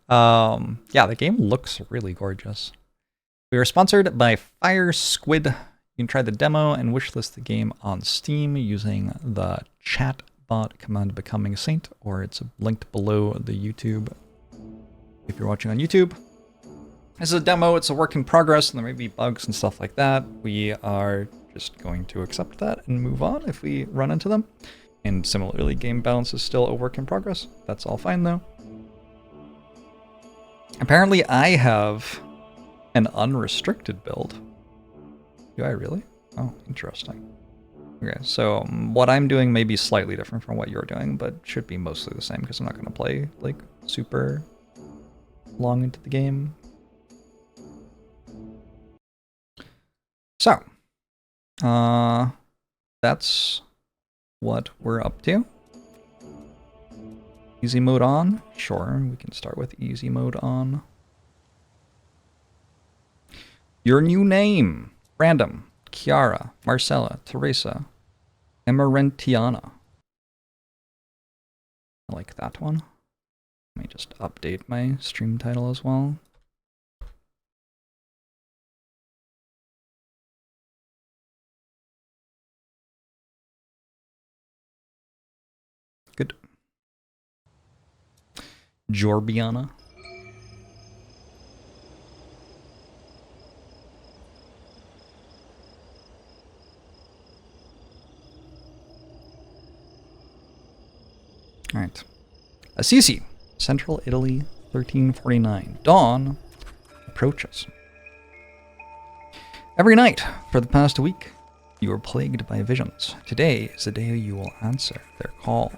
Yeah, the game looks really gorgeous. We are sponsored by Fire Squid. You can try the demo and wishlist the game on Steam using the chatbot command Becoming Saint, or it's linked below the YouTube if you're watching on YouTube. This is a demo, it's a work in progress, and there may be bugs and stuff like that. We are just going to accept that and move on if we run into them. And similarly, game balance is still a work in progress. That's all fine though. Apparently I have an unrestricted build. Do I really? Oh, interesting. Okay, so what I'm doing may be slightly different from what you're doing, but should be mostly the same because I'm not going to play like super long into the game. So, that's what we're up to. Easy mode on? Sure, we can start with easy mode on. Your new name. Random. Chiara, Marcella, Teresa, Emerentiana. I like that one. Let me just update my stream title as well. Good. Jorbiana. All right. Assisi, Central Italy, 1349. Dawn approaches. Every night for the past week, you are plagued by visions. Today is the day you will answer their call.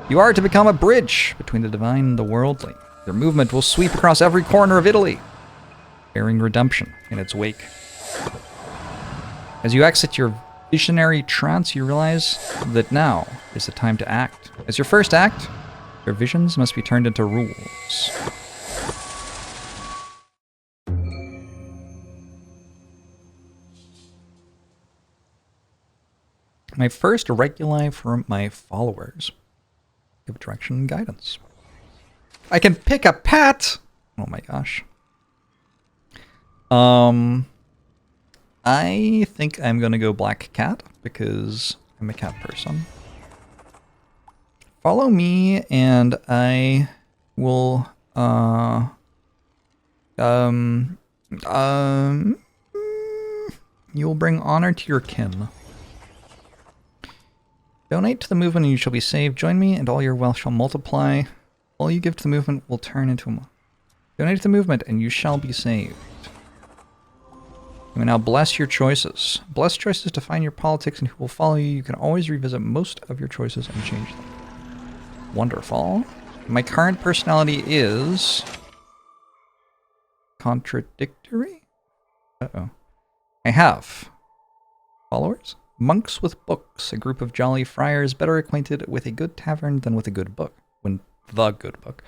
You are to become a bridge between the divine and the worldly. Your movement will sweep across every corner of Italy, bearing redemption in its wake. As you exit your visionary trance, you realize that now is the time to act. As your first act, your visions must be turned into rules. My first reguli for my followers. Give direction and guidance. I can pick a pet! Oh my gosh. I think I'm gonna go black cat because I'm a cat person. Follow me and I will you will bring honor to your kin. Donate to the movement and you shall be saved. Join me and all your wealth shall multiply. All you give to the movement will turn into a... Donate to the movement and you shall be saved. You may now bless your choices. Blessed choices define your politics and who will follow you. You can always revisit most of your choices and change them. Wonderful. My current personality is... contradictory? Uh-oh. I have... followers? Monks with books, a group of jolly friars better acquainted with a good tavern than with a good book, when the good book,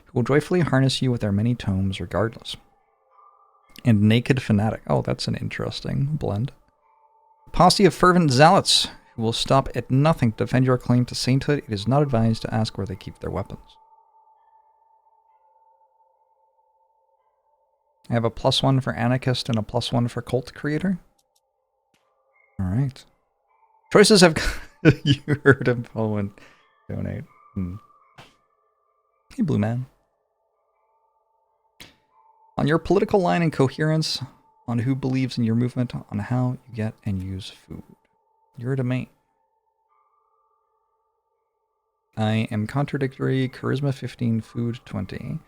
who will joyfully harness you with their many tomes regardless. And naked fanatic. Oh, that's an interesting blend. Posse of fervent zealots who will stop at nothing to defend your claim to sainthood. It is not advised to ask where they keep their weapons. I have a +1 for anarchist and a +1 for cult creator. All right. Choices have... You heard him poem. Donate. Hey, Blue Man. On your political line and coherence, on who believes in your movement, on how you get and use food. Your domain. I am contradictory, charisma 15, food 20.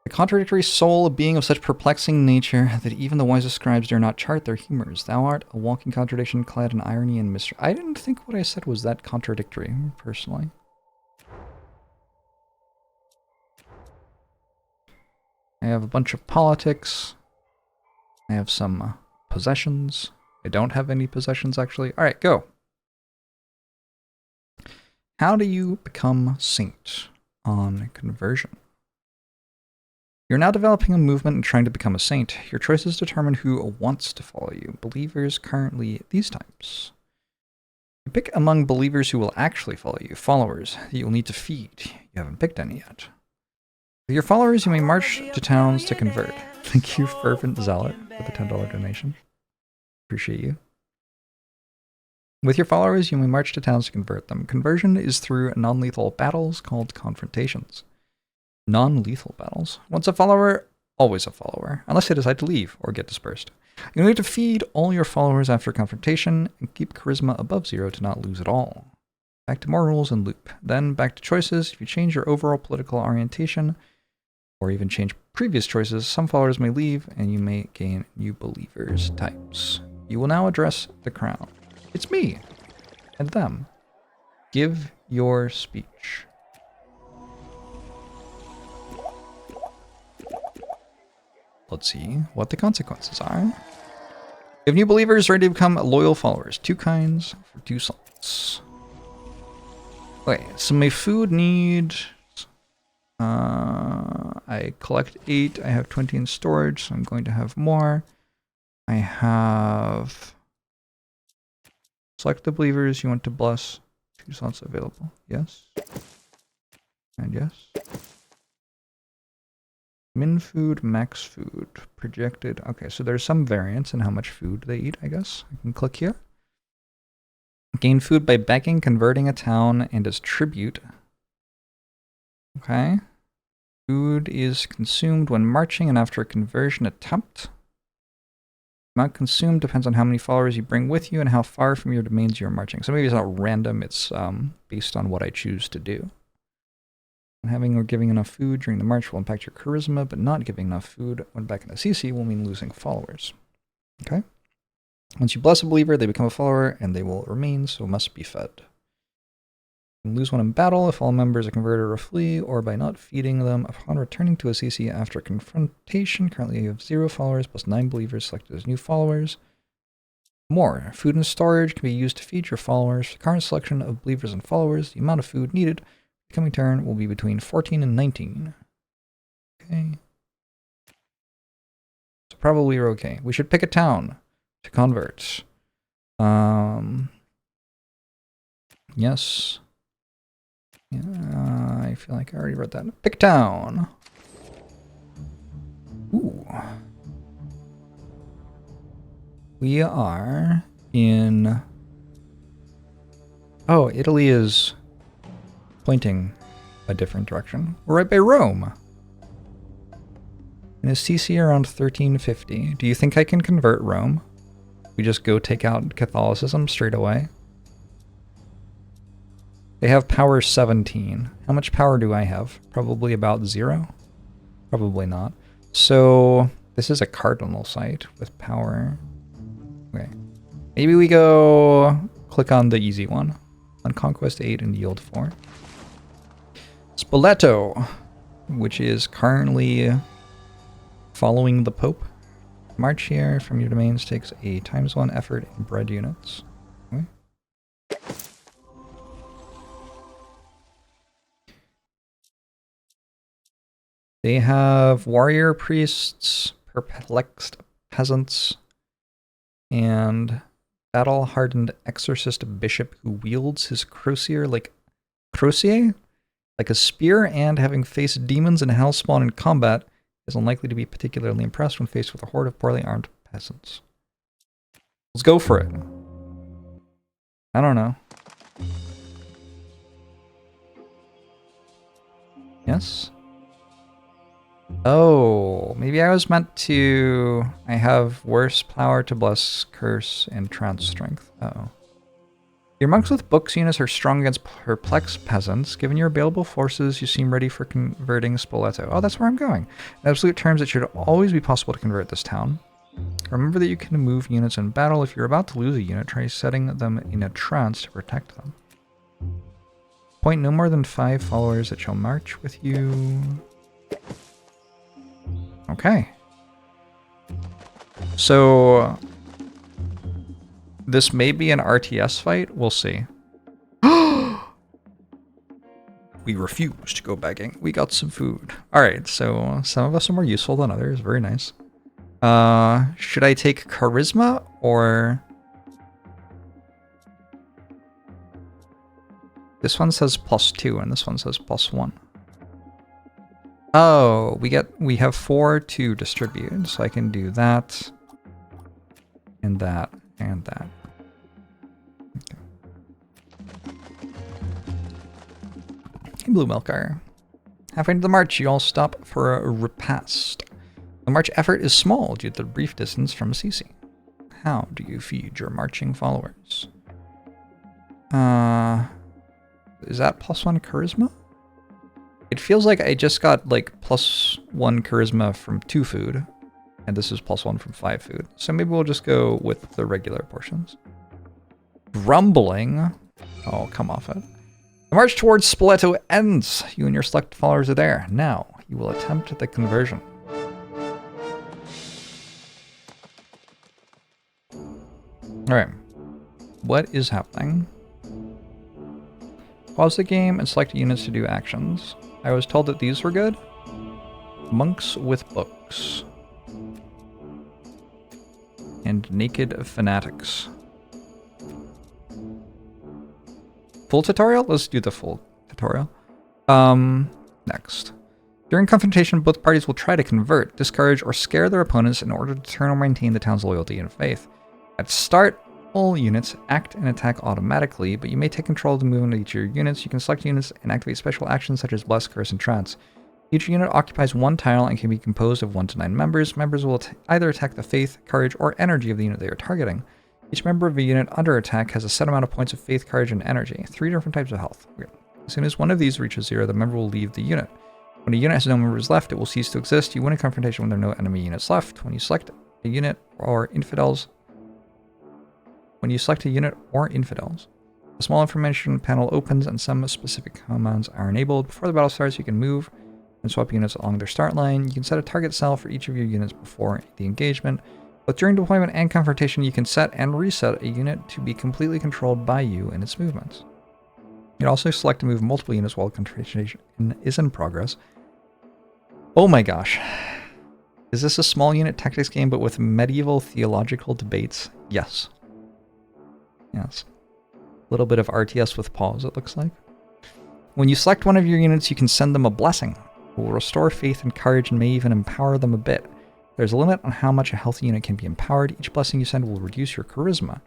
A contradictory soul, a being of such perplexing nature that even the wisest scribes dare not chart their humors. Thou art a walking contradiction clad in irony and mystery. I didn't think what I said was that contradictory, personally. I have a bunch of politics. I have some possessions. I don't have any possessions, actually. All right, go. How do you become saint on conversion? You're now developing a movement and trying to become a saint. Your choices determine who wants to follow you. Believers currently these types. You pick among believers who will actually follow you. Followers that you'll need to feed. You haven't picked any yet. With your followers, you may march to towns to convert. Thank you, Fervent Zealot, for the $10 donation. Appreciate you. With your followers, you may march to towns to convert them. Conversion is through non-lethal battles called confrontations. Non-lethal battles. Once a follower, always a follower, unless they decide to leave or get dispersed. You need to feed all your followers after confrontation and keep charisma above 0 to not lose at all. Back to more rules and loop. Then back to choices. If you change your overall political orientation, or even change previous choices, some followers may leave and you may gain new believers types. You will now address the crowd. It's me and them. Give your speech. Let's see what the consequences are. You have new believers ready to become loyal followers. 2 kinds for 2 slots. Okay, so my food need... I collect 8. I have 20 in storage, so I'm going to have more. I have... Select the believers you want to bless. 2 slots available. Yes. And yes. Min food, max food, projected. Okay, so there's some variance in how much food they eat, I guess. I can click here. Gain food by begging, converting a town, and as tribute. Okay. Food is consumed when marching and after a conversion attempt. Amount consumed depends on how many followers you bring with you and how far from your domains you're marching. So maybe it's not random, it's based on what I choose to do. Having or giving enough food during the march will impact your charisma, but not giving enough food when back in Assisi will mean losing followers. Okay? Once you bless a believer, they become a follower, and they will remain, so must be fed. You can lose one in battle if all members are converted or flee, or by not feeding them upon returning to Assisi after confrontation. Currently you have 0 followers, plus 9 believers selected as new followers. More. Food and storage can be used to feed your followers. For the current selection of believers and followers, the amount of food needed the coming turn will be between 14 and 19. Okay. So probably you're okay. We should pick a town to convert. Yes. Yeah, I feel like I already wrote that. Pick town. Ooh. We are in... Oh, Italy is pointing a different direction. We're right by Rome. And Assisi around 1350. Do you think I can convert Rome? We just go take out Catholicism straight away? They have power 17. How much power do I have? Probably about 0? Probably not. So this is a cardinal site with power. Okay. Maybe we go click on the easy one. On Conquest 8 and Yield 4. Spoleto, which is currently following the Pope. March here from your domains takes a ×1 effort in bread units. Okay. They have warrior priests, perplexed peasants, and battle-hardened exorcist bishop who wields his crosier like a spear, and having faced demons and hellspawn in combat, is unlikely to be particularly impressed when faced with a horde of poorly armed peasants. Let's go for it. I don't know. Yes? Oh, maybe I was meant to... I have worse power to bless, curse, and trance strength. Uh-oh. Your monks with books units are strong against perplexed peasants. Given your available forces, you seem ready for converting Spoleto. Oh, that's where I'm going. In absolute terms, it should always be possible to convert this town. Remember that you can move units in battle. If you're about to lose a unit, try setting them in a trance to protect them. Appoint no more than 5 followers that shall march with you. Okay. So this may be an RTS fight. We'll see. We refuse to go begging. We got some food. All right, so some of us are more useful than others. Very nice. Should I take charisma or... This one says +2 and this one says +1. Oh, we have 4 to distribute, so I can do that, and that, and that. Okay. Hey, Blue Milker. Halfway into the march, you all stop for a repast. The march effort is small due to the brief distance from Assisi. How do you feed your marching followers? Is that +1 charisma? It feels like I just got like +1 charisma from 2 food, and this is +1 from 5 food. So maybe we'll just go with the regular portions. Grumbling. Oh, come off it. The march towards Spoleto ends. You and your select followers are there. Now, you will attempt the conversion. Alright. What is happening? Pause the game and select units to do actions. I was told that these were good. Monks with books. And naked fanatics. Full tutorial? Let's do the full tutorial. Next. During confrontation, both parties will try to convert, discourage, or scare their opponents in order to turn or maintain the town's loyalty and faith. At start, all units act and attack automatically, but you may take control of the movement of each of your units. You can select units and activate special actions such as Bless, Curse, and Trance. Each unit occupies 1 tile and can be composed of 1 to 9 members. Members will either attack the faith, courage, or energy of the unit they are targeting. Each member of a unit under attack has a set amount of points of faith, courage, and energy. 3 different types of health. Okay. As soon as one of these reaches 0, the member will leave the unit. When a unit has no members left, it will cease to exist. You win a confrontation when there are no enemy units left. When you select a unit or infidels, a small information panel opens and some specific commands are enabled. Before the battle starts, you can move and swap units along their start line. You can set a target cell for each of your units before the engagement. But during deployment and confrontation, you can set and reset a unit to be completely controlled by you and its movements. You can also select to move multiple units while confrontation is in progress. Oh my gosh. Is this a small unit tactics game but with medieval theological debates? Yes. Yes. A little bit of RTS with pause, it looks like. When you select one of your units, you can send them a blessing. It will restore faith and courage and may even empower them a bit. There's a limit on how much a healthy unit can be empowered. Each blessing you send will reduce your charisma.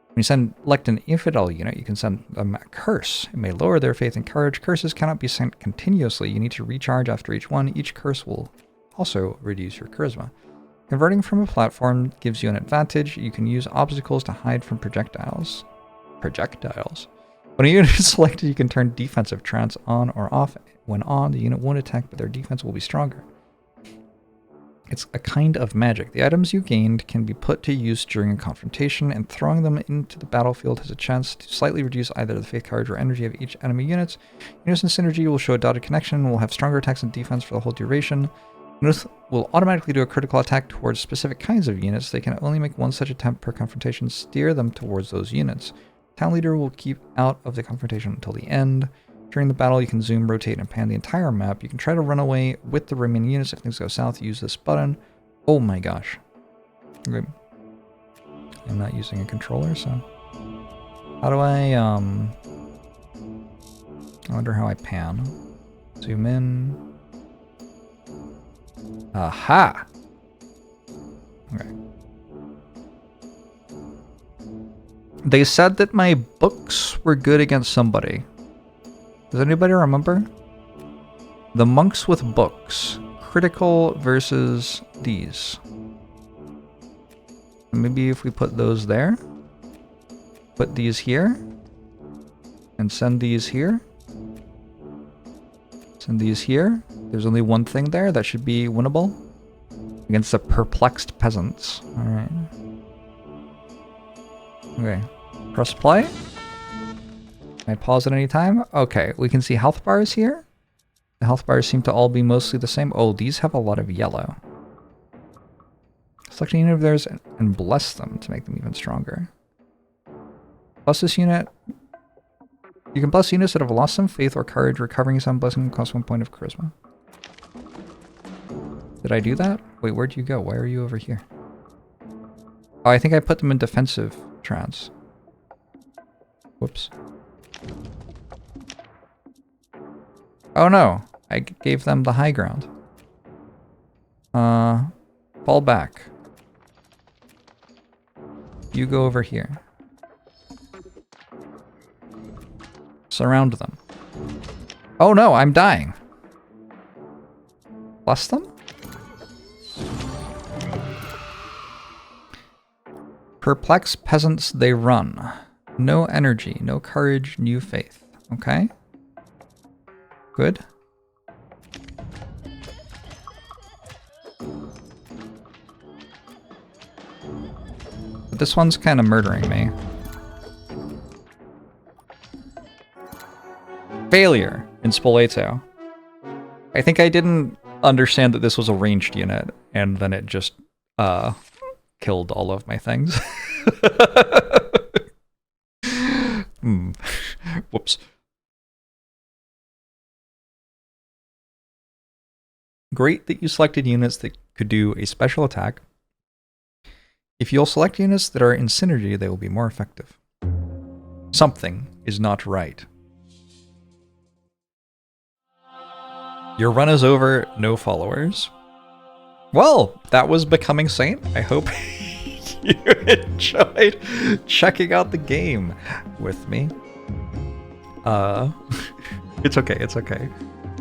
When you select an infidel unit, you can send them a curse. It may lower their faith and courage. Curses cannot be sent continuously. You need to recharge after each one. Each curse will also reduce your charisma. Converting from a platform gives you an advantage. You can use obstacles to hide from projectiles. Projectiles? When a unit is selected, you can turn defensive trance on or off. When on, the unit won't attack, but their defense will be stronger. It's a kind of magic. The items you gained can be put to use during a confrontation, and throwing them into the battlefield has a chance to slightly reduce either the faith, courage, or energy of each enemy units. Units in synergy will show a dotted connection and will have stronger attacks and defense for the whole duration. Units will automatically do a critical attack towards specific kinds of units. They can only make one such attempt per confrontation. Steer them towards those units. Town leader will keep out of the confrontation until the end. During the battle, you can zoom, rotate, and pan the entire map. You can try to run away with the remaining units. If things go south, use this button. Oh my gosh. Okay. I'm not using a controller, so... How do I wonder how I pan. Zoom in. Aha! Okay. They said that my books were good against somebody. Does anybody remember? The monks with books. Critical versus these. Maybe if we put those there. Put these here. And send these here. Send these here. There's only one thing there. That should be winnable. Against the perplexed peasants. Alright. Okay. Press play. Can I pause at any time? Okay, we can see health bars here. The health bars seem to all be mostly the same. Oh, these have a lot of yellow. Select a unit of theirs and bless them to make them even stronger. Bless this unit. You can bless units that have lost some faith or courage. Recovering some blessing costs 1 point of charisma. Did I do that? Wait, where'd you go? Why are you over here? Oh, I think I put them in defensive trance. Whoops. Oh no, I gave them the high ground. Fall back. You go over here. Surround them. Oh no, I'm dying. Bless them? Perplex peasants, they run. No energy, no courage, new faith. Okay. Good. But this one's kind of murdering me. Failure in Spoleto. I think I didn't understand that this was a ranged unit, and then it just killed all of my things. Whoops. Great that you selected units that could do a special attack. If you'll select units that are in synergy, they will be more effective. Something is not right. Your run is over, no followers. Well, that was Becoming Saint. I hope you enjoyed checking out the game with me. It's okay, it's okay.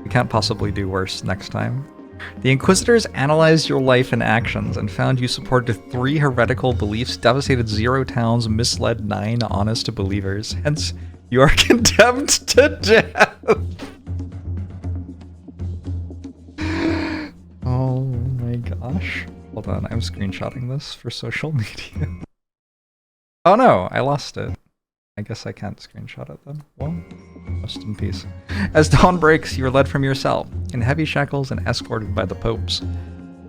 We can't possibly do worse next time. The Inquisitors analyzed your life and actions and found you supported 3 heretical beliefs, devastated 0 towns, misled 9 honest believers. Hence, you are condemned to death. Oh my gosh. Hold on, I'm screenshotting this for social media. Oh no, I lost it. I guess I can't screenshot it then. Well, rest in peace. As dawn breaks, you are led from your cell, in heavy shackles and escorted by the popes.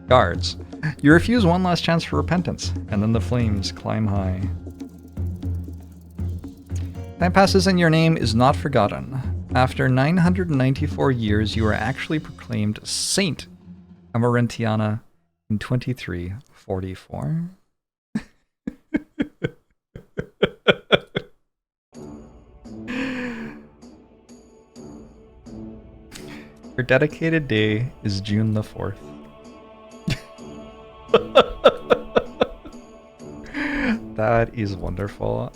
Guards. You refuse one last chance for repentance, and then the flames climb high. Time passes and your name is not forgotten. After 994 years, you are actually proclaimed Saint Amarentiana in 2344. Your dedicated day is June the 4th. That is wonderful.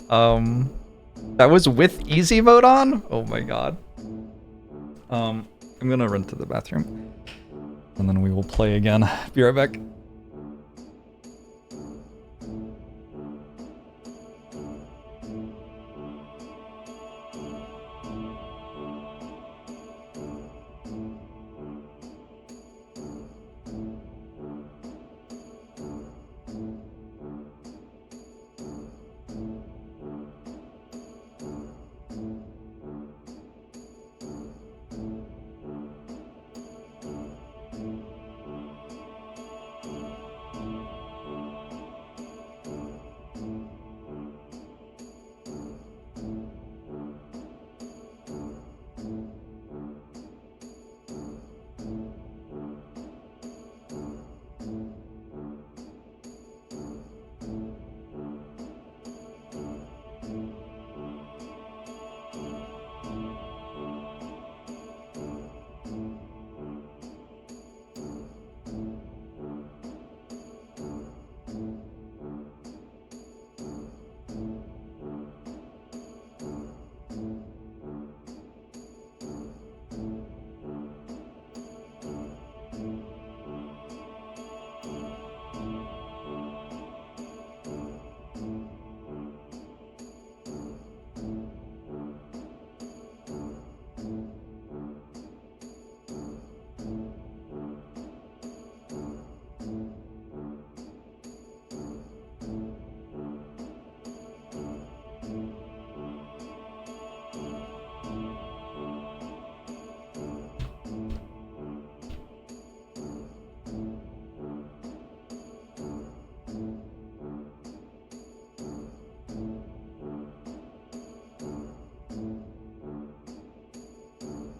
That was with easy mode on? Oh my god. I'm gonna run to the bathroom. And then we will play again. Be right back.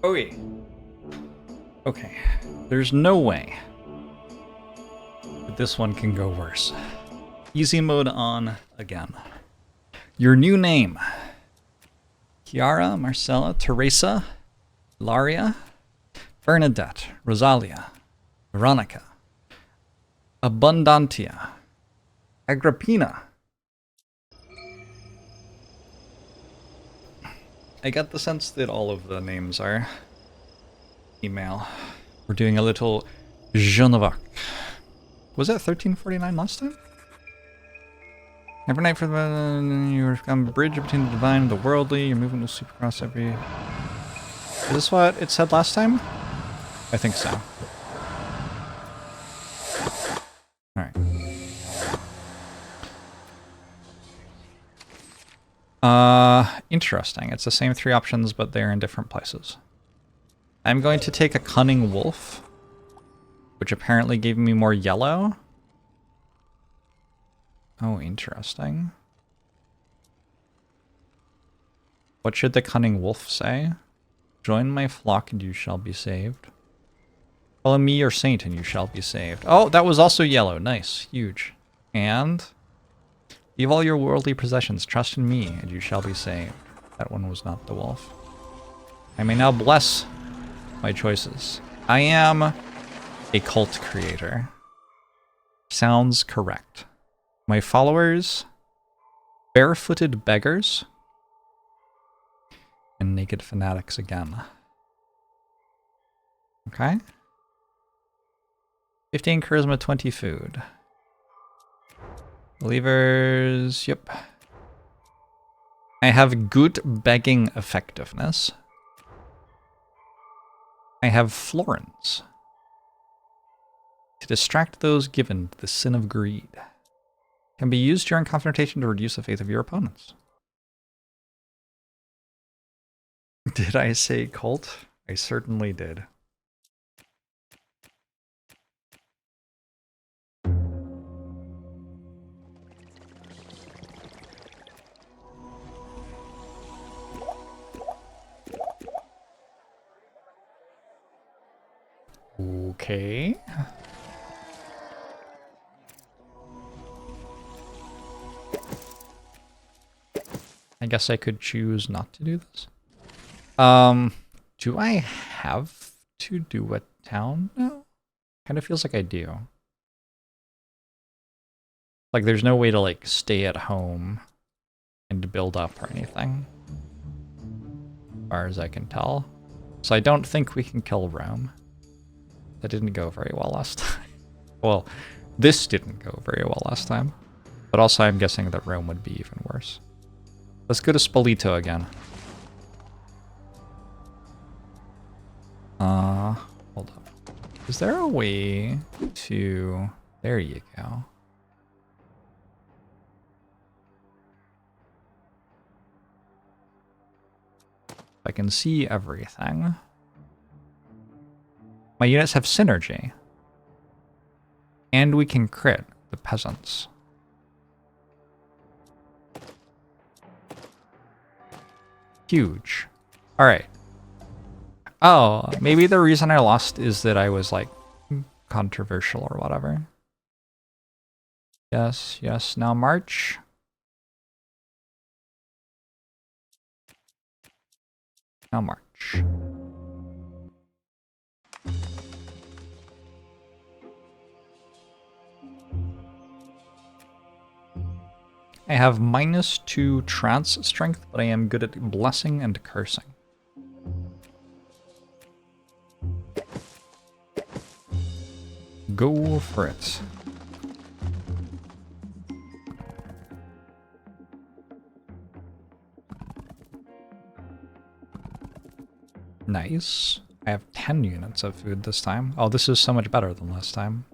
Okay. Okay. There's no way that this one can go worse. Easy mode on again. Your new name. Chiara, Marcella, Teresa, Laria, Bernadette, Rosalia, Veronica, Abundantia. Agrippina. I get the sense that all of the names are email. We're doing a little Jean of Arc. Was that 1349 last time? Every night for the you become a bridge between the divine and the worldly. Your movement will sweep across every. Is this what it said last time? I think so. Alright. Interesting. It's the same 3 options, but they're in different places. I'm going to take a Cunning Wolf, which apparently gave me more yellow. Oh, interesting. What should the Cunning Wolf say? Join my flock and you shall be saved. Follow me, your saint, and you shall be saved. Oh, that was also yellow. Nice. Huge. And leave all your worldly possessions. Trust in me, and you shall be saved. That one was not the wolf. I may now bless my choices. I am a cult creator. Sounds correct. My followers, barefooted beggars, and naked fanatics again. Okay. 15 charisma, 20 food. Believers, yep. I have good begging effectiveness. I have florins. To distract those given to the sin of greed. Can be used during confrontation to reduce the faith of your opponents. Did I say cult? I certainly did. Okay. I guess I could choose not to do this. Do I have to do a town now? Kind of feels like I do. Like there's no way to like stay at home and build up or anything. As far as I can tell. So I don't think we can kill Rome. That didn't go very well last time. Well, this didn't go very well last time. But also I'm guessing that Rome would be even worse. Let's go to Spoleto again. Hold up. Is there a way to... There you go. I can see everything. My units have synergy. And we can crit the peasants. Huge. Alright. Oh, maybe the reason I lost is that I was like controversial or whatever. Yes, yes, now march. Now march. I have -2 trance strength, but I am good at blessing and cursing. Go for it. Nice. I have 10 units of food this time. Oh, this is so much better than last time.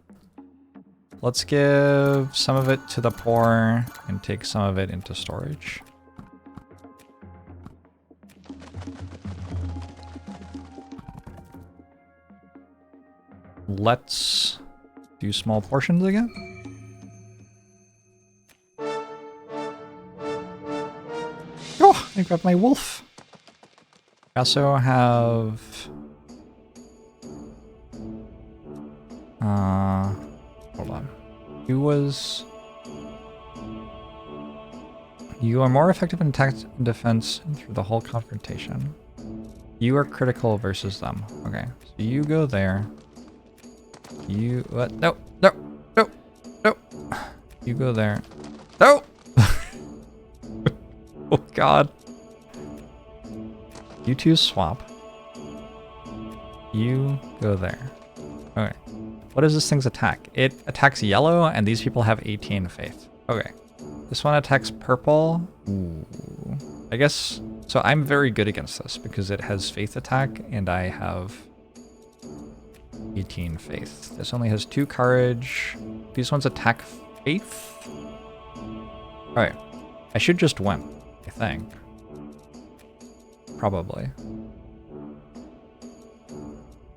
Let's give some of it to the poor and take some of it into storage. Let's do small portions again. Oh, I grabbed my wolf. I also have... hold on. You are more effective in attack and defense through the whole confrontation. You are critical versus them. Okay, so you go there. You... what? No, no, no! You go there. No! Oh god. You two swap. You go there. Okay. What is this thing's attack? It attacks yellow, and these people have 18 faith. Okay. This one attacks purple. Ooh. I guess... So I'm very good against this, because it has faith attack, and I have 18 faith. This only has 2 courage. These ones attack faith? Alright. I should just win, I think. Probably.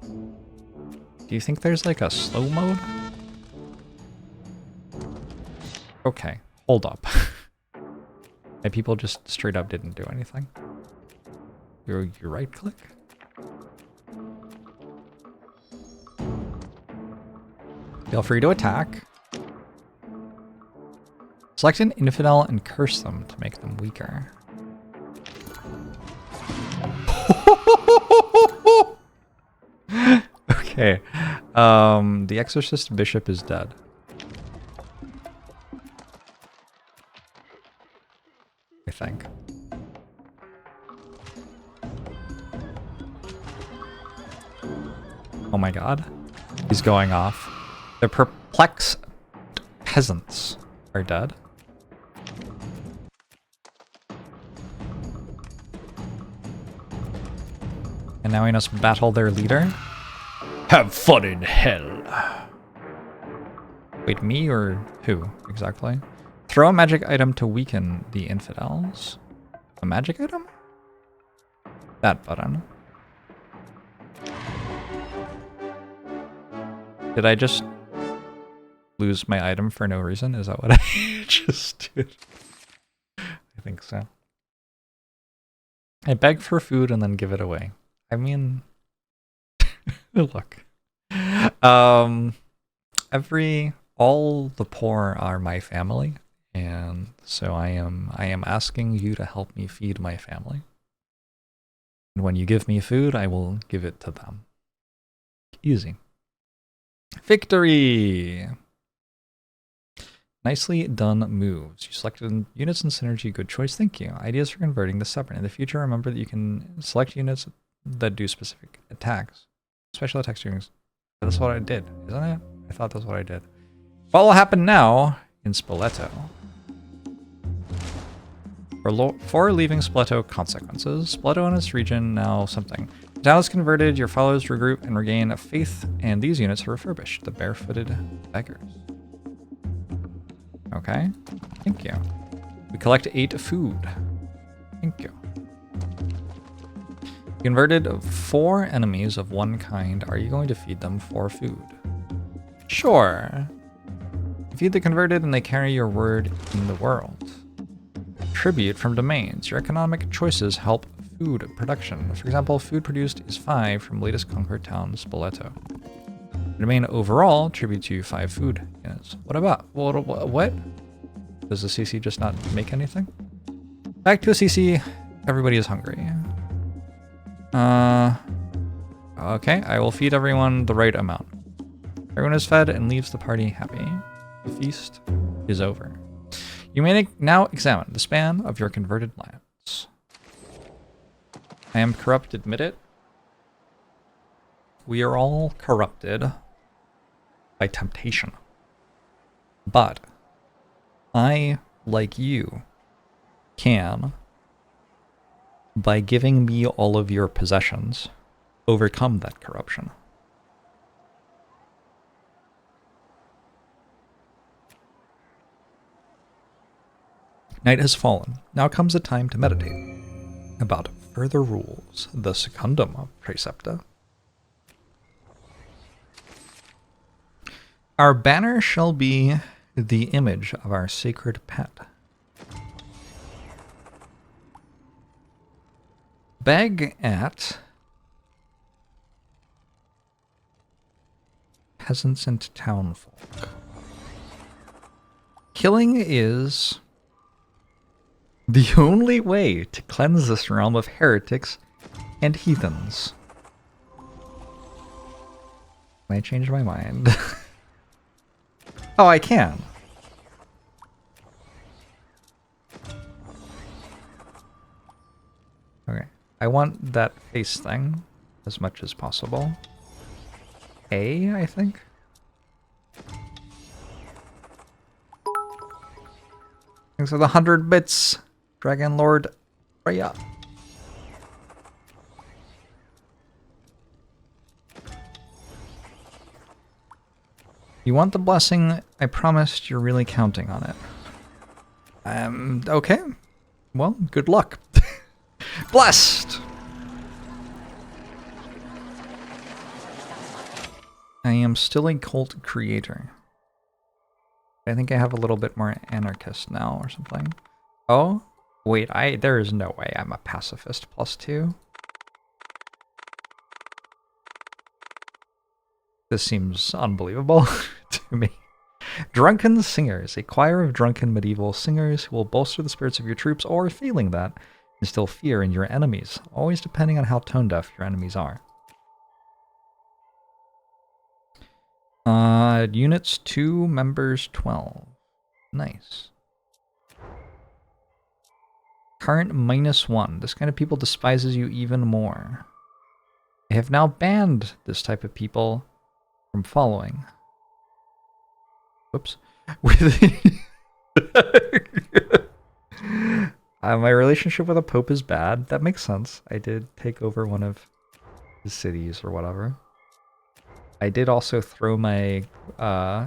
Do you think there's like a slow mode? Okay, hold up. My people just straight up didn't do anything. You right click? Feel free to attack. Select an infidel and curse them to make them weaker. Okay. The exorcist bishop is dead. I think. Oh my god. He's going off. The perplexed peasants are dead. And now we must battle their leader. Have fun in hell. Wait, me or who exactly? Throw a magic item to weaken the infidels. A magic item? That button. Did I just lose my item for no reason? Is that what I just did? I think so. I beg for food and then give it away. I mean, look. All the poor are my family, and so I am asking you to help me feed my family. And when you give me food, I will give it to them. Easy. Victory! Nicely done moves. You selected units and synergy. Good choice. Thank you. Ideas for converting the stubborn. In the future, remember that you can select units that do specific attacks. Special attacks during... That's what I did, isn't it? I thought that's what I did. What will happen now in Spoleto? For leaving Spoleto, consequences. Spoleto and its region now something. The town is converted, your followers regroup and regain faith, and these units are refurbished. The barefooted beggars. Okay, thank you. We collect 8 food. Thank you. Converted 4 enemies of one kind. Are you going to feed them 4 food? Sure. Feed the converted and they carry your word in the world. Tribute from domains. Your economic choices help food production. For example, food produced is 5 from latest conquered town, Spoleto. Domain overall tributes you 5 food units. What about? What? Does the CC just not make anything? Back to a CC. Everybody is hungry. Okay, I will feed everyone the right amount. Everyone is fed and leaves the party happy. The feast is over. You may now examine the span of your converted lands. I am corrupt, admit it. We are all corrupted by temptation. But I, like you, can, by giving me all of your possessions, overcome that corruption. Night has fallen. Now comes the time to meditate about further rules. The secundum precepta. Our banner shall be the image of our sacred pet. Beg at peasants and townfolk. Killing is the only way to cleanse this realm of heretics and heathens. Can I change my mind? Oh, I can. I want that face thing as much as possible. A, I think. Thanks for the 100 bits, Dragon Lord Freya. You want the blessing? I promised you're really counting on it. Okay. Well, good luck. Blessed! I am still a cult creator. I think I have a little bit more anarchist now or something. Oh? Wait, there is no way I'm a pacifist +2. This seems unbelievable to me. Drunken Singers, a choir of drunken medieval singers who will bolster the spirits of your troops, or failing that, instill fear in your enemies, always depending on how tone deaf your enemies are. Units 2, members 12. Nice. Current -1. This kind of people despises you even more. They have now banned this type of people from following. Whoops. My relationship with a pope is bad. That makes sense. I did take over one of his cities or whatever. I did also throw my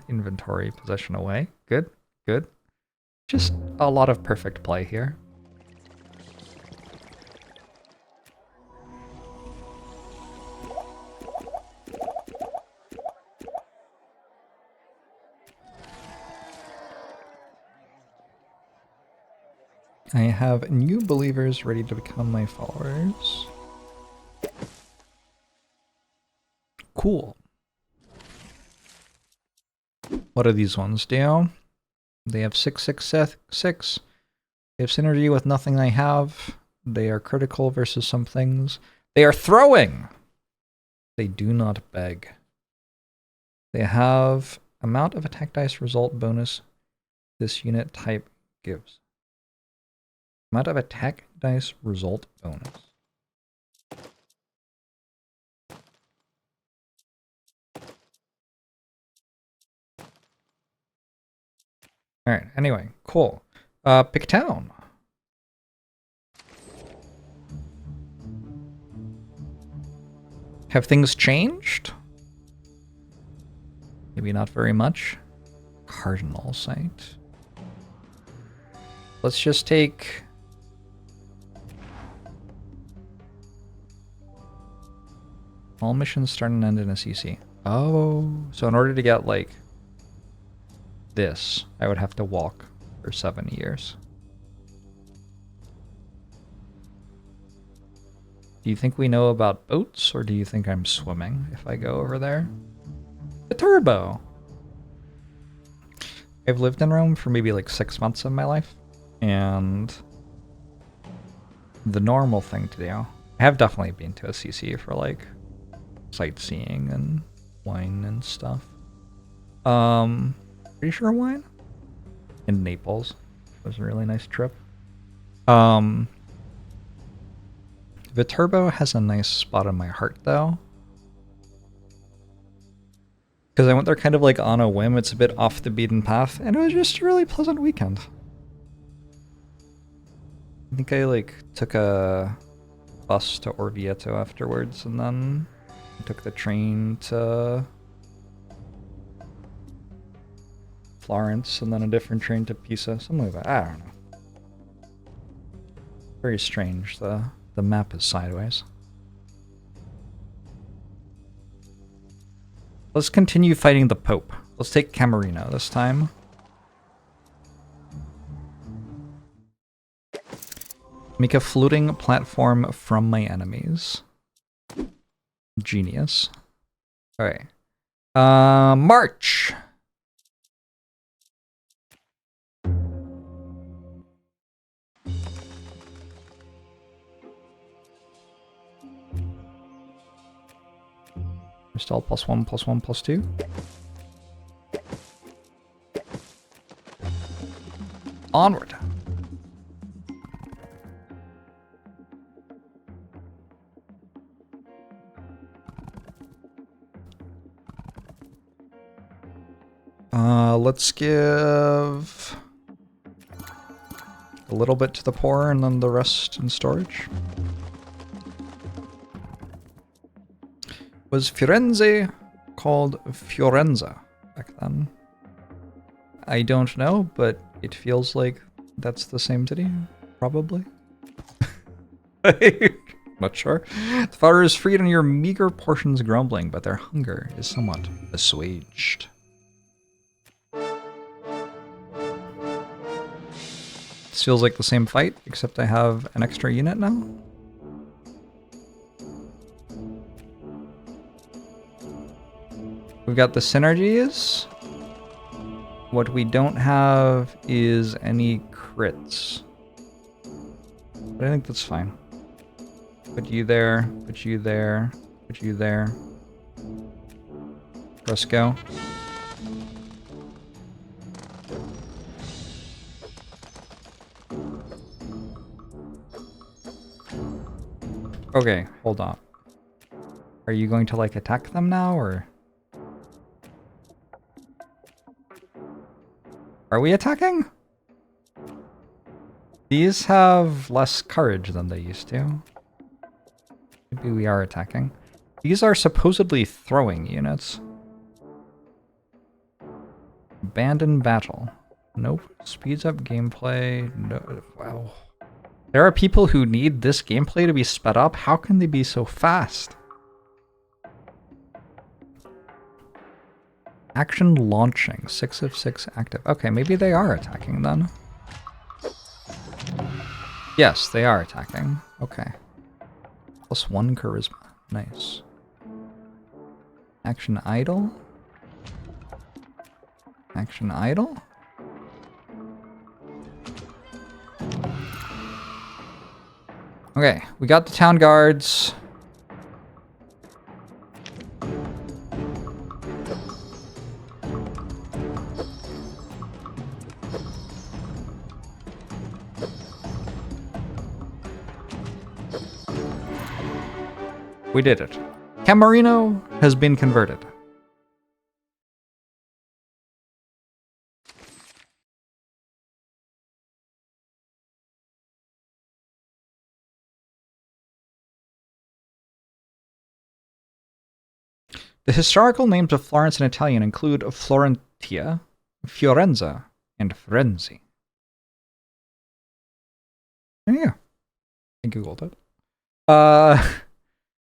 inventory possession away. Good, good. Just a lot of perfect play here. I have new believers ready to become my followers. Cool. What do these ones do? They have 666. They have synergy with nothing I have. They are critical versus some things. They are throwing! They do not beg. They have amount of attack dice result bonus this unit type gives. Amount of attack dice result bonus. Alright, anyway, cool. Pick town. Have things changed? Maybe not very much. Cardinal site. Let's just take... all missions start and end in a CC. Oh, so in order to get, like, this, I would have to walk for 7 years. Do you think we know about boats, or do you think I'm swimming if I go over there? The turbo! I've lived in Rome for maybe like 6 months of my life, and the normal thing to do... I have definitely been to a CC for like sightseeing and wine and stuff. Pretty sure wine? In Naples. It was a really nice trip. Viterbo has a nice spot in my heart, though. Because I went there kind of like on a whim. It's a bit off the beaten path, and it was just a really pleasant weekend. I think I like took a bus to Orvieto afterwards, and then I took the train to Florence, and then a different train to Pisa, something like that. I don't know. Very strange. The map is sideways. Let's continue fighting the Pope. Let's take Camerino this time. Make a floating platform from my enemies. Genius. Alright. March! Install +1, +1, +2. Onward. Let's give a little bit to the poor and then the rest in storage. Was Firenze called Fiorenza back then? I don't know, but it feels like that's the same city, probably. Not sure. The fire is freed and your meager portions grumbling, but their hunger is somewhat assuaged. This feels like the same fight, except I have an extra unit now. We've got the synergies. What we don't have is any crits. But I think that's fine. Put you there, put you there, put you there. Let's go. Okay, hold on. Are you going to like attack them now or? Are we attacking? These have less courage than they used to. Maybe we are attacking. These are supposedly throwing units. Abandon battle. Nope. Speeds up gameplay. No. Wow. There are people who need this gameplay to be sped up. How can they be so fast? Action launching. 6 of 6 active. Okay, maybe they are attacking then. Yes, they are attacking. Okay. +1 charisma. Nice. Action idle. Action idle. Okay, we got the town guards. We did it. Camerino has been converted. The historical names of Florence in Italian include Florentia, Fiorenza, and Firenze. Yeah, I googled it.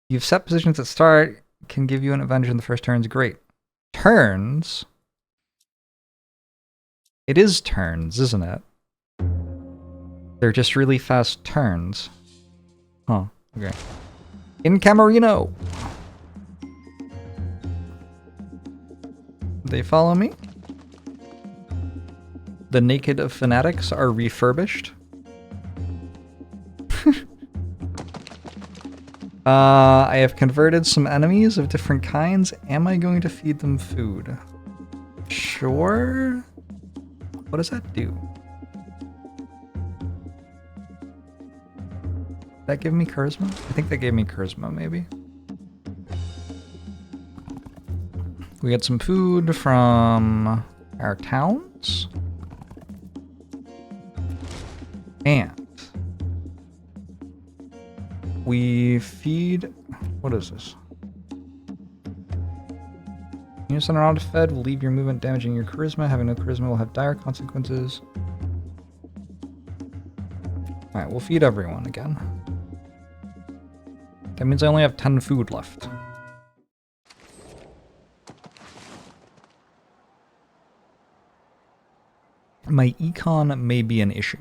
You've set positions at start, can give you an advantage in the first turns. Great. Turns? It is turns, isn't it? They're just really fast turns. Huh, okay. In Camerino! They follow me. The naked fanatics are refurbished. I have converted some enemies of different kinds. Am I going to feed them food? Sure. What does that do? Did that give me charisma? I think that gave me charisma, maybe. We get some food from our towns. And we feed... What is this? Units that are not fed will leave your movement, damaging your charisma. Having no charisma will have dire consequences. Alright, we'll feed everyone again. That means I only have 10 food left. My econ may be an issue.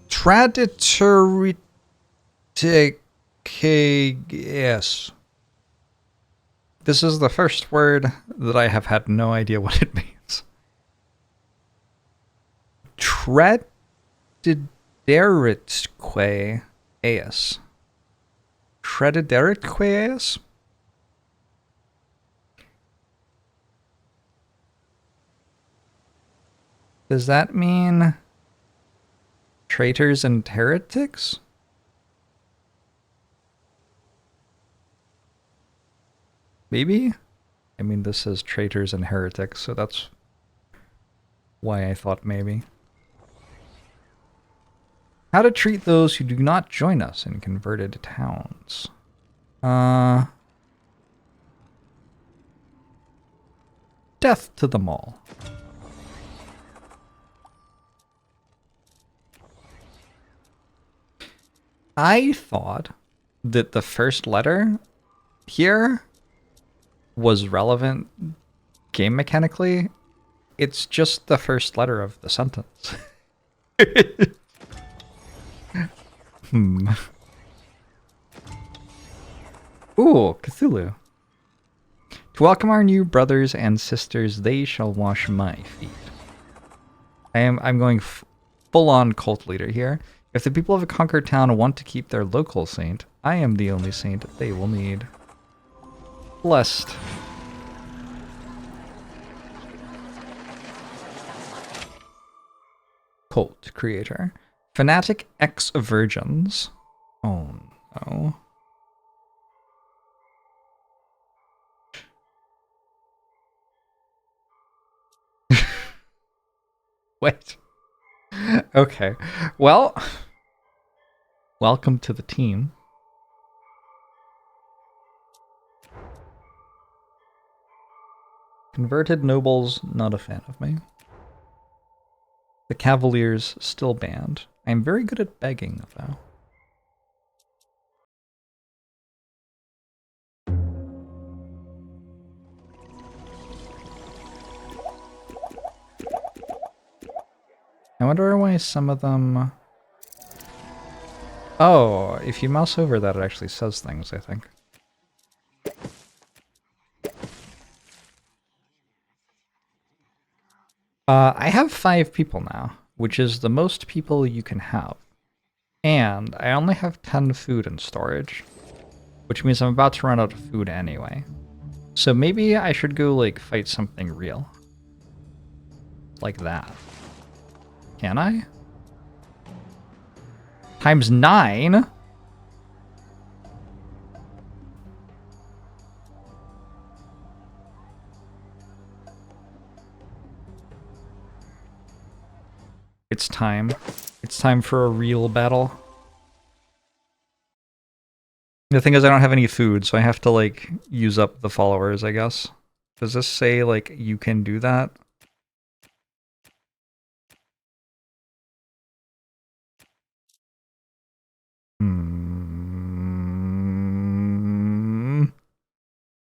Traditory yes. This is the first word that I have had no idea what it means. Tradideritque eas. Tradideritque eas? Does that mean traitors and heretics? Maybe? I mean, this says traitors and heretics, so that's why I thought maybe. How to treat those who do not join us in converted towns. Death to them all. I thought that the first letter here was relevant game mechanically. It's just the first letter of the sentence. Ooh, Cthulhu. To welcome our new brothers and sisters, they shall wash my feet. I'm going full-on cult leader here. If the people of a conquered town want to keep their local saint, I am the only saint they will need. Blessed. Cult creator. Fanatic ex-virgins. Oh no. Wait. Okay. Well, welcome to the team. Converted nobles, not a fan of me. The Cavaliers, still banned. I'm very good at begging, though. I wonder why some of them... Oh, if you mouse over that, it actually says things, I think. I have 5 people now, which is the most people you can have. And I only have 10 food in storage, which means I'm about to run out of food anyway. So maybe I should go, like, fight something real. Like that. Can I? Times 9? It's time. It's time for a real battle. The thing is, I don't have any food, so I have to, like, use up the followers, I guess. Does this say, like, you can do that?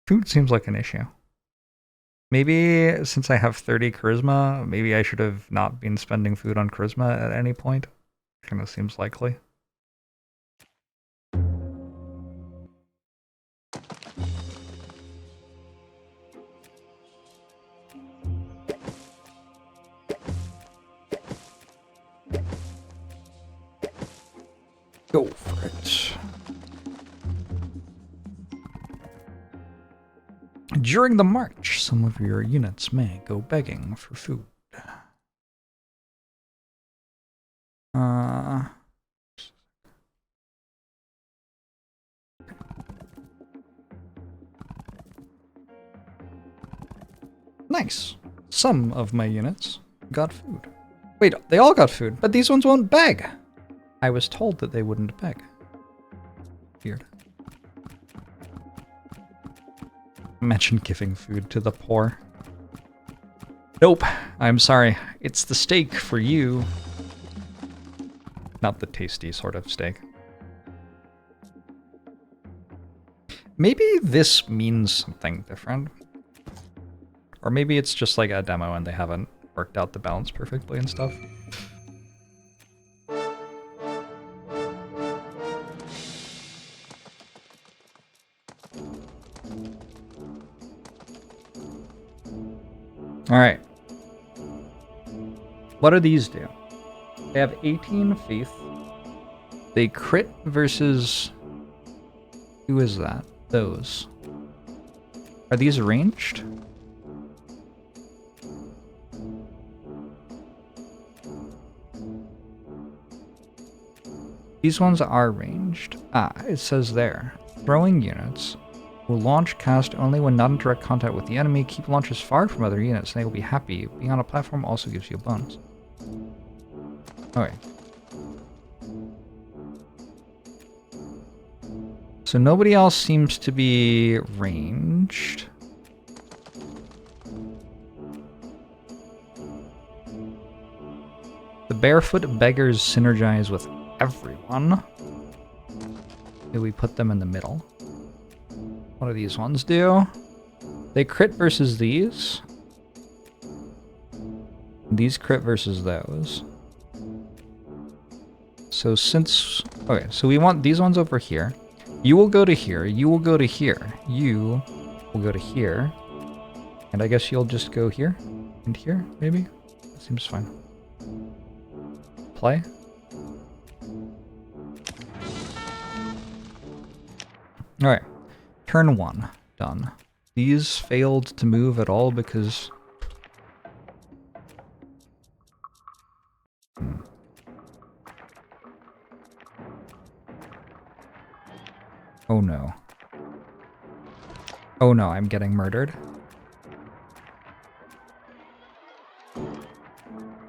Food seems like an issue. Maybe since I have 30 charisma, maybe I should have not been spending food on charisma at any point. Kind of seems likely. Go for it. During the march, some of your units may go begging for food. Nice. Some of my units got food. Wait, they all got food, but these ones won't beg. I was told that they wouldn't beg. Weird. Imagine giving food to the poor. Nope, I'm sorry. It's the steak for you. Not the tasty sort of steak. Maybe this means something different. Or maybe it's just like a demo and they haven't worked out the balance perfectly and stuff. Alright. What do these do? They have 18 faith. They crit versus... Who is that? Those. Are these ranged? These ones are ranged. Ah, it says there. Throwing units Will launch cast only when not in direct contact with the enemy. Keep launchers far from other units, and they will be happy. Being on a platform also gives you a bonus. Okay. So nobody else seems to be ranged. The barefoot beggars synergize with everyone. Maybe we put them in the middle. What do these ones do? They crit versus these. These crit versus those. So since... Okay, so we want these ones over here. You will go to here. You will go to here. You will go to here. And I guess you'll just go here and here, maybe? That seems fine. Play. Alright. Turn 1. Done. These failed to move at all because... Oh no. Oh no, I'm getting murdered.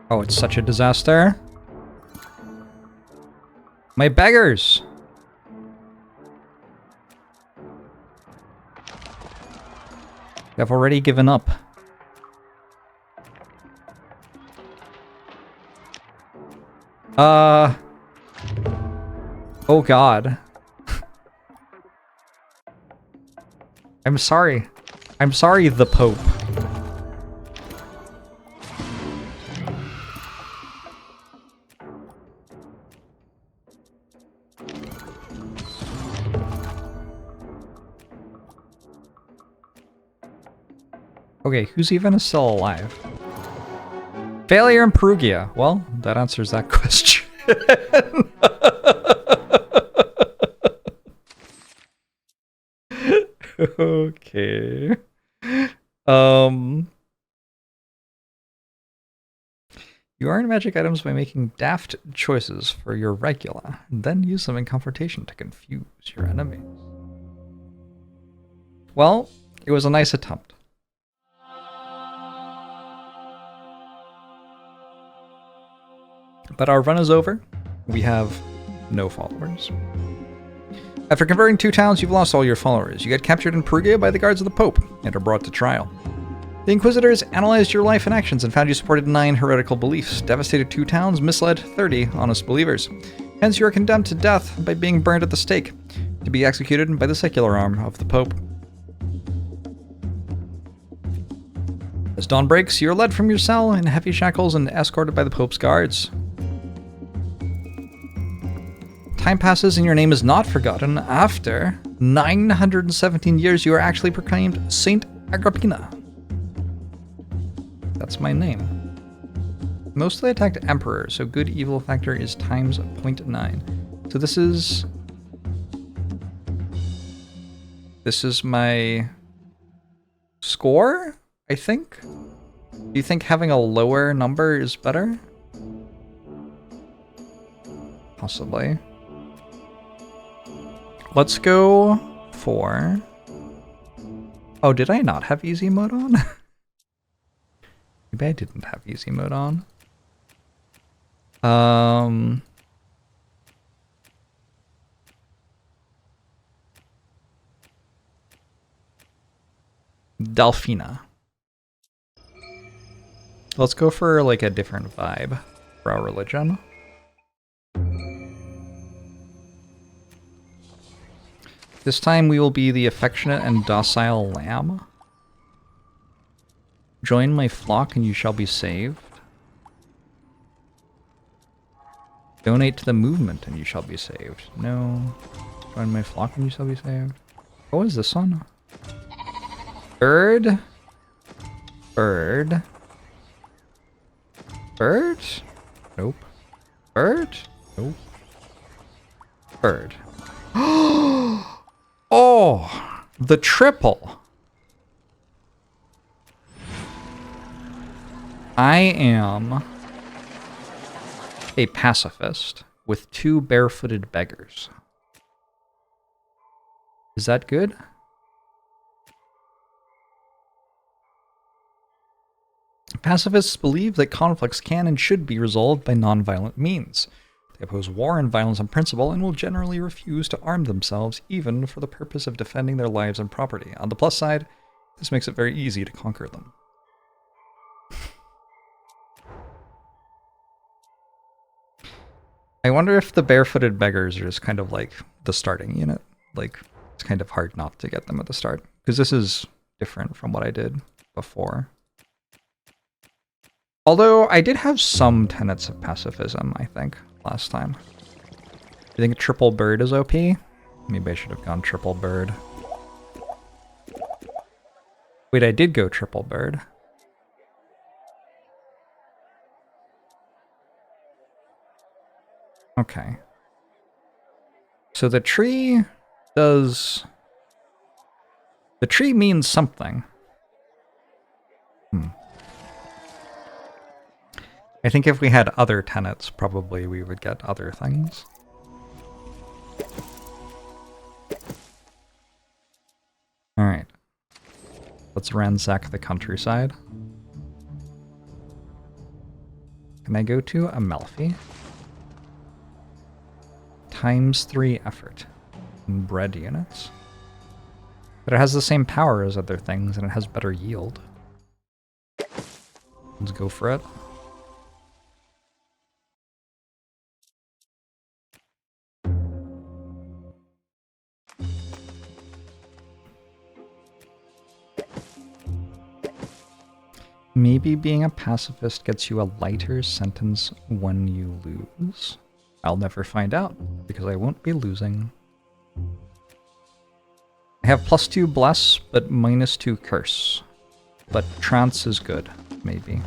Oh, it's such a disaster. My beggars! I've already given up. Oh god. I'm sorry. I'm sorry, the Pope. Okay, who's even still alive? Failure in Perugia. Well, that answers that question. Okay. You earn magic items by making daft choices for your regula, and then use them in confrontation to confuse your enemies. Well, it was a nice attempt. But our run is over. We have no followers. After converting 2 towns, you've lost all your followers. You get captured in Perugia by the guards of the Pope and are brought to trial. The Inquisitors analyzed your life and actions and found you supported 9 heretical beliefs, devastated 2 towns, misled 30 honest believers. Hence, you are condemned to death by being burned at the stake, to be executed by the secular arm of the Pope. As dawn breaks, you are led from your cell in heavy shackles and escorted by the Pope's guards. Time passes and your name is not forgotten. After 917 years, you are actually proclaimed Saint Agrippina. That's my name. Mostly attacked Emperor, so good evil factor is times 0.9. So this is my score, I think? Do you think having a lower number is better? Possibly. Let's go for... Oh, did I not have easy mode on? Maybe I didn't have easy mode on. Delphina. Let's go for like a different vibe for our religion. This time we will be the affectionate and docile lamb. Join my flock and you shall be saved. Donate to the movement and you shall be saved. No. Join my flock and you shall be saved. What is this one? Bird. Bird. Bird? Nope. Bird? Nope. Bird. Oh, the triple. I am a pacifist with 2 barefooted beggars. Is that good? Pacifists believe that conflicts can and should be resolved by non-violent means. They oppose war and violence on principle and will generally refuse to arm themselves, even for the purpose of defending their lives and property. On the plus side, this makes it very easy to conquer them. I wonder if the barefooted beggars are just kind of like the starting unit. Like, it's kind of hard not to get them at the start. Because this is different from what I did before. Although, I did have some tenets of pacifism, I think, last time. You think triple bird is OP? Maybe I should have gone triple bird. Wait, I did go triple bird. Okay. So the tree does... The tree means something. I think if we had other tenets, probably we would get other things. Alright. Let's ransack the countryside. Can I go to Amalfi? ×3 effort in bread units. But it has the same power as other things, and it has better yield. Let's go for it. Maybe being a pacifist gets you a lighter sentence when you lose. I'll never find out, because I won't be losing. I have +2 bless, but -2 curse. But trance is good, maybe.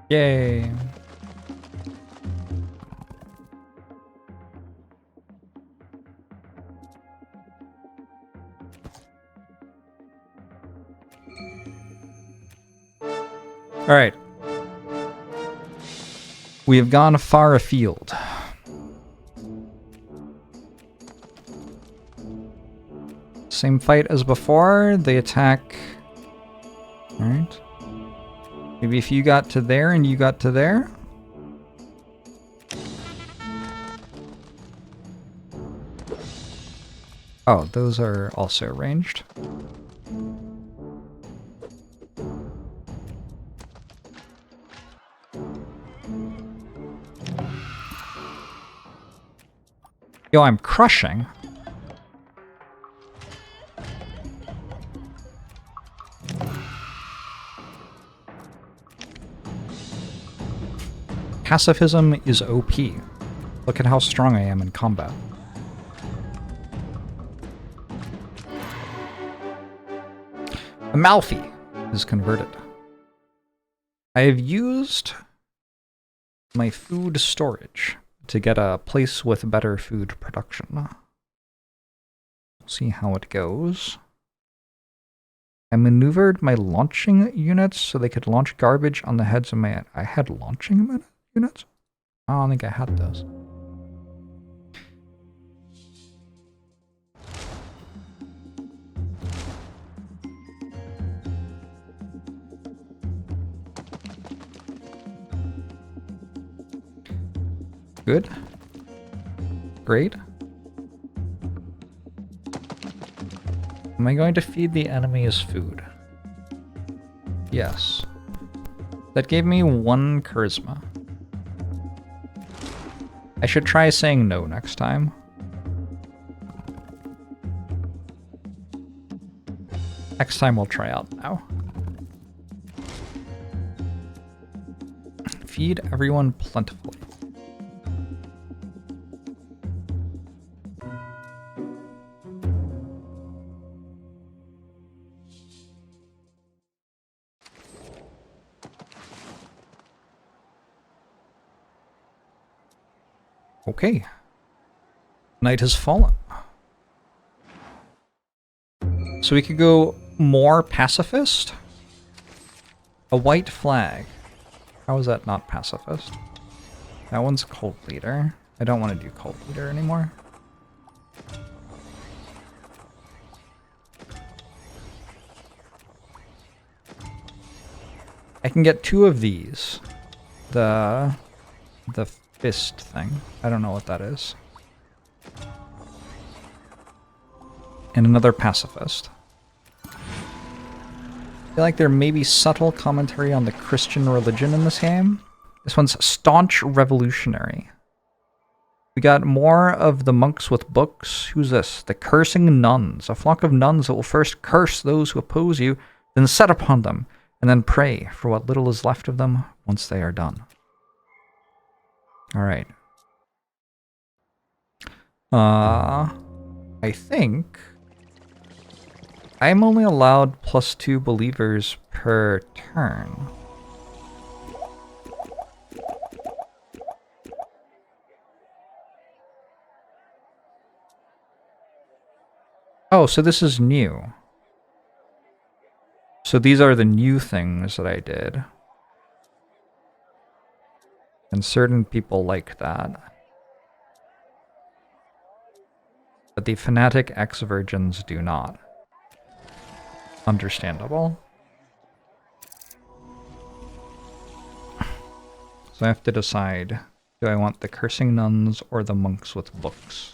Yay! Alright. We have gone far afield. Same fight as before. They attack... Alright. Maybe if you got to there and you got to there? Oh, those are also ranged. Yo, I'm crushing. Pacifism is OP. Look at how strong I am in combat. Amalfi is converted. I have used my food storage to get a place with better food production. We'll see how it goes. I maneuvered my launching units so they could launch garbage on the heads of my... I had launching units? I don't think I had those. Good. Great. Am I going to feed the enemies food? Yes. That gave me 1 charisma. I should try saying no next time. Next time we'll try out now. Feed everyone plentifully. Okay. Night has fallen. So we could go more pacifist. A white flag. How is that not pacifist? That one's cult leader. I don't want to do cult leader anymore. I can get 2 of these. The fist thing. I don't know what that is. And another pacifist. I feel like there may be subtle commentary on the Christian religion in this game. This one's staunch revolutionary. We got more of the monks with books. Who's this? The cursing nuns. A flock of nuns that will first curse those who oppose you, then set upon them, and then pray for what little is left of them once they are done. Alright. I think I'm only allowed +2 believers per turn. Oh, so this is new. So these are the new things that I did. And certain people like that. But the fanatic ex-virgins do not. Understandable. So I have to decide, do I want the cursing nuns or the monks with books?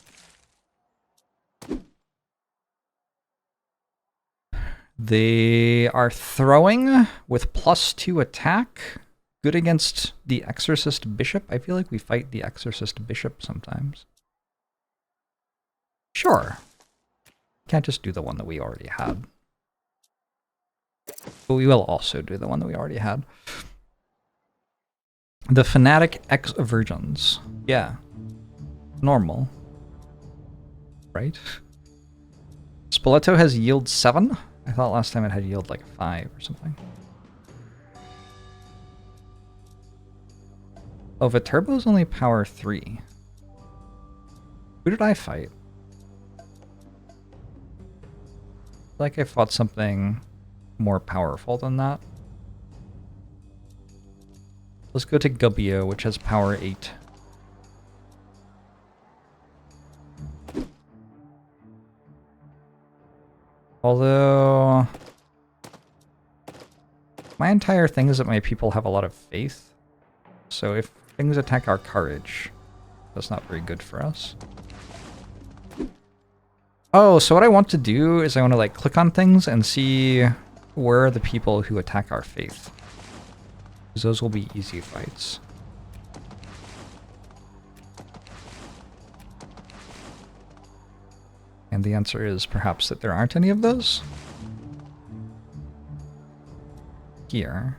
They are throwing with +2 attack. Good against the exorcist bishop. I feel like we fight the exorcist bishop sometimes. Sure. Can't just do the one that we already had. But we will also do the one that we already had. The fanatic ex-virgins. Yeah. Normal. Right? Spoleto has yield 7? I thought last time it had yield like 5 or something. Oh, Viterbo's only power 3. Who did I fight? Like I fought something more powerful than that. Let's go to Gubbio, which has power 8. Although my entire thing is that my people have a lot of faith. So if things attack our courage, that's not very good for us. Oh, so what I want to do is I want to like click on things and see where are the people who attack our faith. Because those will be easy fights. And the answer is perhaps that there aren't any of those. Here.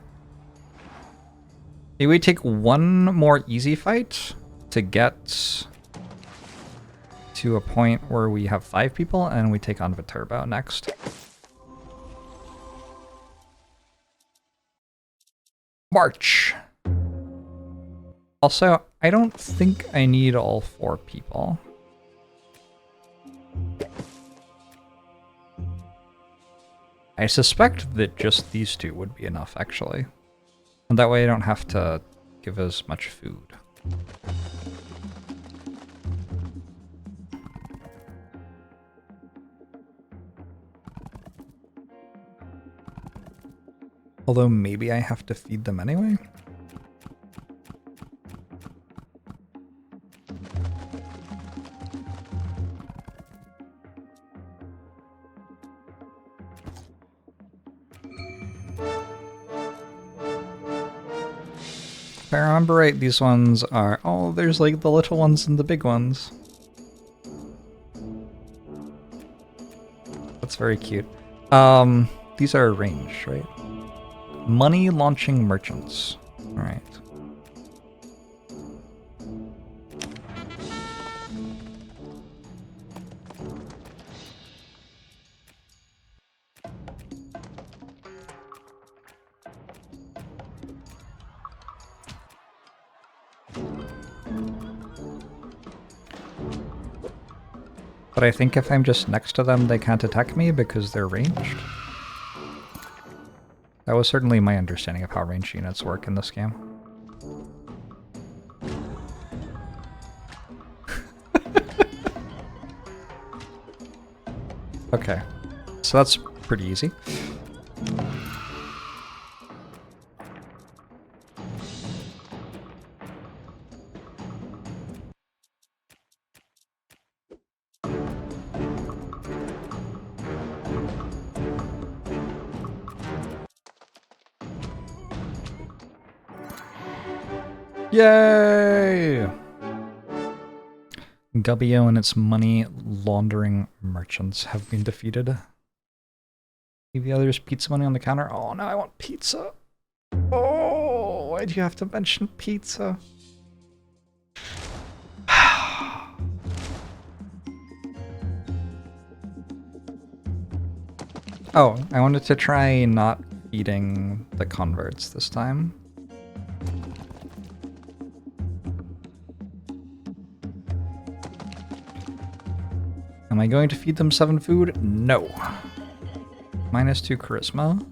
Maybe we take one more easy fight to get to a point where we have 5 people, and we take on Viterbo next. March! Also, I don't think I need all 4 people. I suspect that just these 2 would be enough, actually. And that way I don't have to give as much food. Although maybe I have to feed them anyway? If I remember right, these ones are... Oh, there's like the little ones and the big ones. That's very cute. These are arranged, right? Money launching merchants. Alright. But I think if I'm just next to them, they can't attack me because they're ranged. That was certainly my understanding of how ranged units work in this game. Okay, so that's pretty easy. Yay! Gubbio and its money laundering merchants have been defeated. Leave the others pizza money on the counter. Oh, now I want pizza. Oh, why'd you have to mention pizza? Oh, I wanted to try not feeding the converts this time. Am I going to feed them 7 food? No. -2 charisma.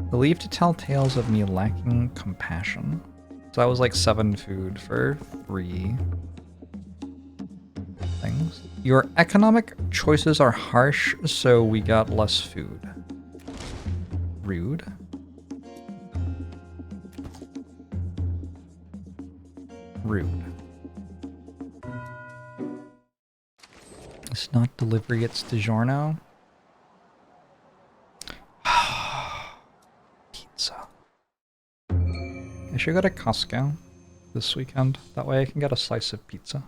Believe to tell tales of me lacking compassion. So that was like 7 food for 3 things. Your economic choices are harsh, so we got less food. Rude. Rude. It's not delivery, it's DiGiorno. Pizza. I should go to Costco this weekend. That way I can get a slice of pizza.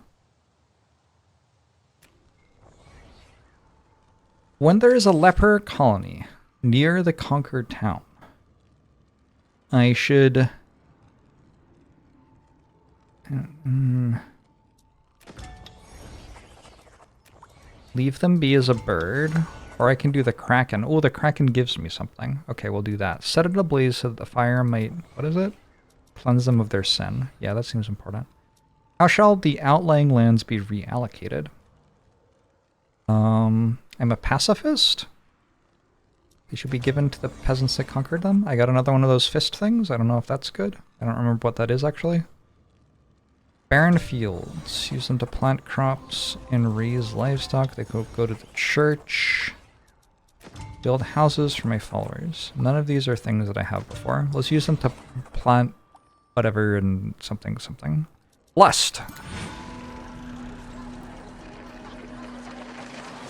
When there is a leper colony near the conquered town, I should... leave them be as a bird, or I can do the Kraken. Oh, the Kraken gives me something. Okay, we'll do that. Set it ablaze so that the fire might... what is it? Cleanse them of their sin. Yeah, that seems important. How shall the outlying lands be reallocated? I'm a pacifist? They should be given to the peasants that conquered them. I got another one of those fist things. I don't know if that's good. I don't remember what that is, actually. Barren fields. Use them to plant crops and raise livestock. They go to the church. Build houses for my followers. None of these are things that I have before. Let's use them to plant whatever and something something. Blessed!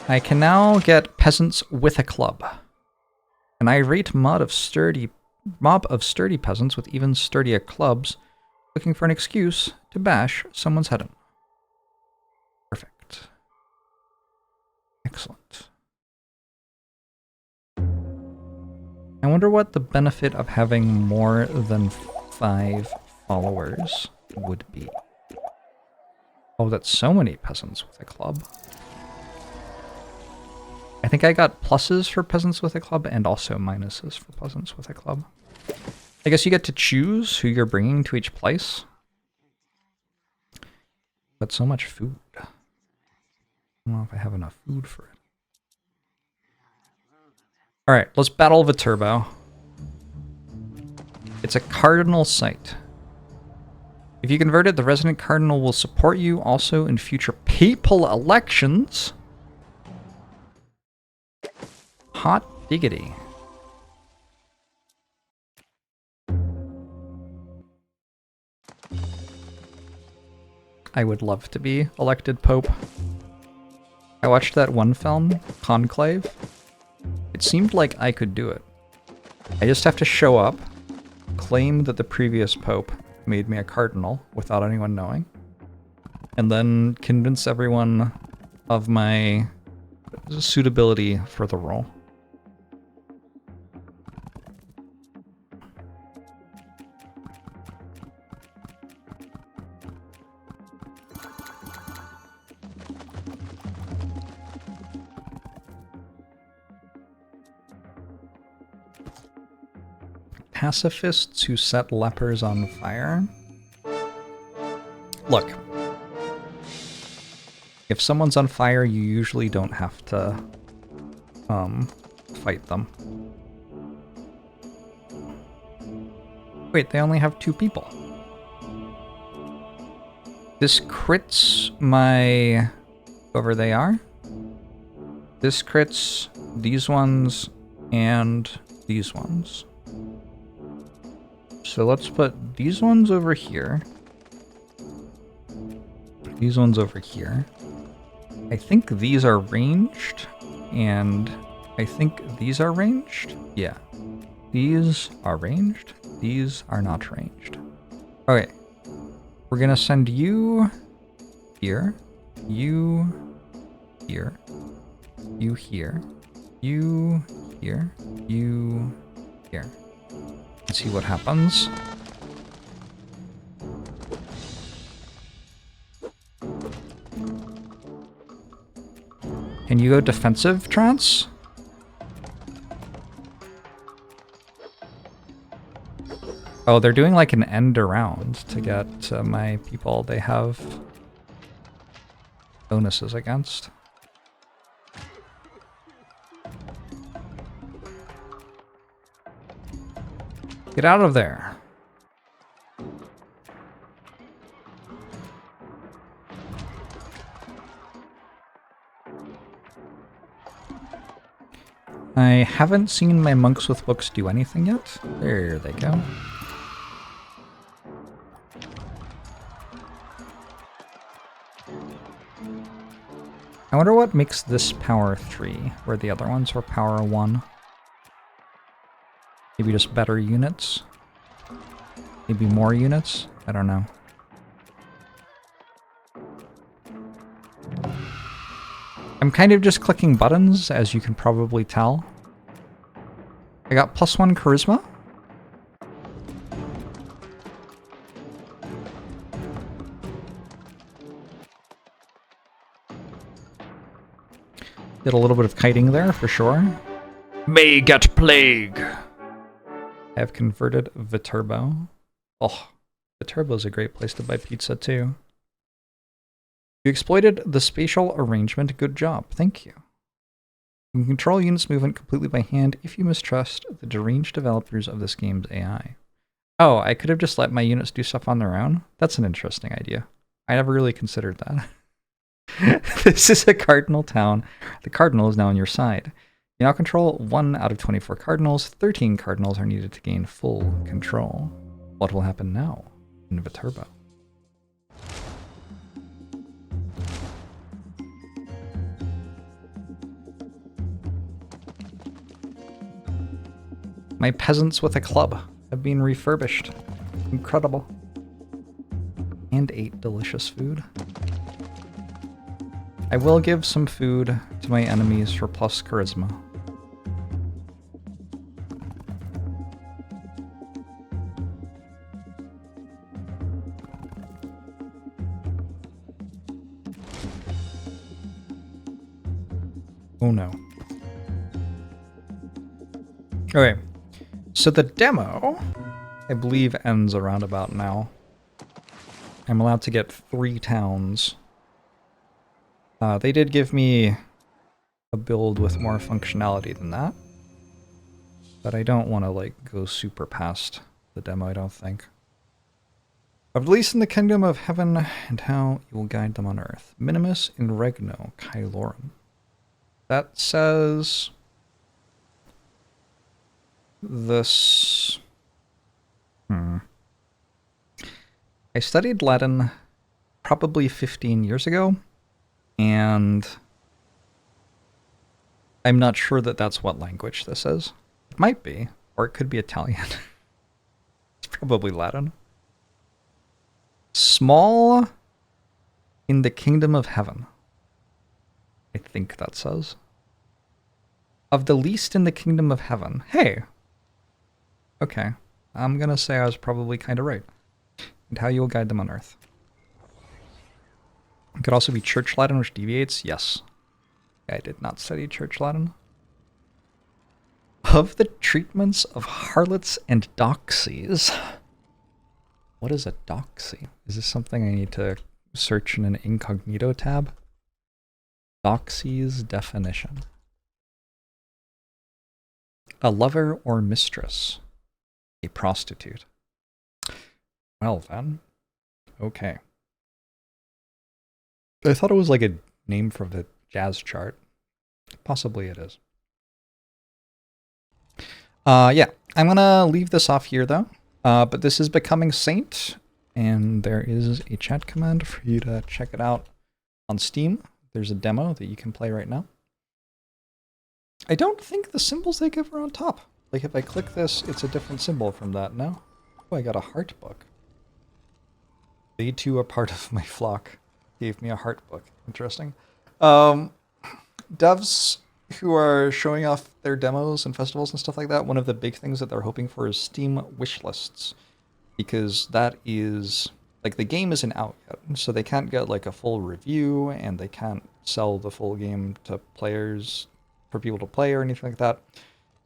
I can now get peasants with a club. An irate mob of sturdy peasants with even sturdier clubs looking for an excuse to bash someone's head in. Perfect. Excellent. I wonder what the benefit of having more than 5 followers would be. Oh, that's so many peasants with a club. I think I got pluses for peasants with a club and also minuses for peasants with a club. I guess you get to choose who you're bringing to each place. But so much food. I don't know if I have enough food for it. Alright, let's battle Viterbo. It's a cardinal site. If you convert it, the resident cardinal will support you also in future papal elections. Hot diggity. I would love to be elected Pope. I watched that one film, Conclave. It seemed like I could do it. I just have to show up, claim that the previous Pope made me a cardinal without anyone knowing, and then convince everyone of my suitability for the role. Pacifists who set lepers on fire. Look, if someone's on fire, you usually don't have to fight them. Wait, they only have 2 people. This crits my... whoever they are. This crits these ones and these ones. So let's put these ones over here. These ones over here. I think these are ranged, and I think these are ranged. Yeah. These are ranged. These are not ranged. Okay. We're gonna send you here, you here, you here, you here, you here. Let's see what happens. Can you go defensive trance? Oh, they're doing like an end around to get my people they have bonuses against. Get out of there. I haven't seen my monks with books do anything yet. There they go. I wonder what makes this power 3, where the other ones were power 1. Maybe just better units? Maybe more units? I don't know. I'm kind of just clicking buttons, as you can probably tell. I got +1 charisma. Did a little bit of kiting there, for sure. May get plague! I have converted Viterbo. Oh, Viterbo's a great place to buy pizza, too. You exploited the spatial arrangement. Good job. Thank you. You can control units' movement completely by hand if you mistrust the deranged developers of this game's AI. Oh, I could have just let my units do stuff on their own? That's an interesting idea. I never really considered that. This is a cardinal town. The cardinal is now on your side. You now control 1 out of 24 cardinals. 13 cardinals are needed to gain full control. What will happen now in Viterbo? My peasants with a club have been refurbished. Incredible. And ate delicious food. I will give some food to my enemies for plus charisma. Oh no. Okay, so the demo, I believe, ends around about now. I'm allowed to get 3 towns. They did give me a build with more functionality than that, but I don't want to like go super past the demo, I don't think. Of least in the kingdom of heaven, and how you will guide them on earth. Minimus in regno caelorum. That says this. I studied Latin probably 15 years ago. And I'm not sure that that's what language this is. It might be, or it could be Italian. It's probably Latin. Small in the kingdom of heaven. I think that says. Of the least in the kingdom of heaven. Hey. Okay. I'm gonna say I was probably kind of right. And how you will guide them on earth. It could also be Church Latin, which deviates. Yes. I did not study Church Latin. Of the treatments of harlots and doxies. What is a doxy? Is this something I need to search in an incognito tab? Doxy's definition. A lover or mistress. A prostitute. Well then. Okay. I thought it was like a name for the jazz chart. Possibly it is. Yeah, I'm gonna leave this off here though. But this is Becoming Saint, and there is a chat command for you to check it out on Steam. There's a demo that you can play right now. I don't think the symbols they give are on top. Like if I click this, it's a different symbol from that, no? Oh, I got a heart book. They too are part of my flock. Gave me a heart book. Interesting. Devs who are showing off their demos and festivals and stuff like that, one of the big things that they're hoping for is Steam wish lists. Because that is, like, the game isn't out yet, so they can't get, like, a full review, and they can't sell the full game to players for people to play or anything like that.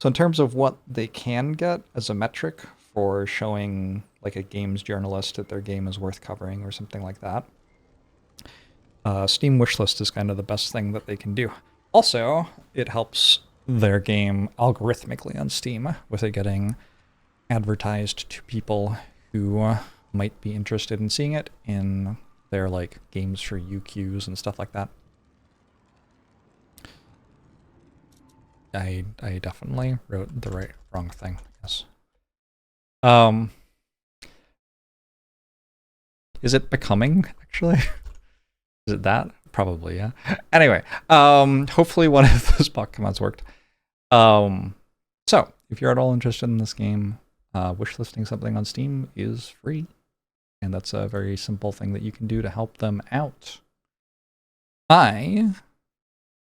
So in terms of what they can get as a metric for showing, like, a games journalist that their game is worth covering or something like that, Steam wishlist is kind of the best thing that they can do. Also, it helps their game algorithmically on Steam, with it getting advertised to people who might be interested in seeing it in their, like, games for you queues and stuff like that. I definitely wrote the wrong thing, yes. Is it Becoming, actually? Is it that? Probably, yeah. Anyway, hopefully one of those bot commands worked. So, if you're at all interested in this game, wishlisting something on Steam is free. And that's a very simple thing that you can do to help them out. I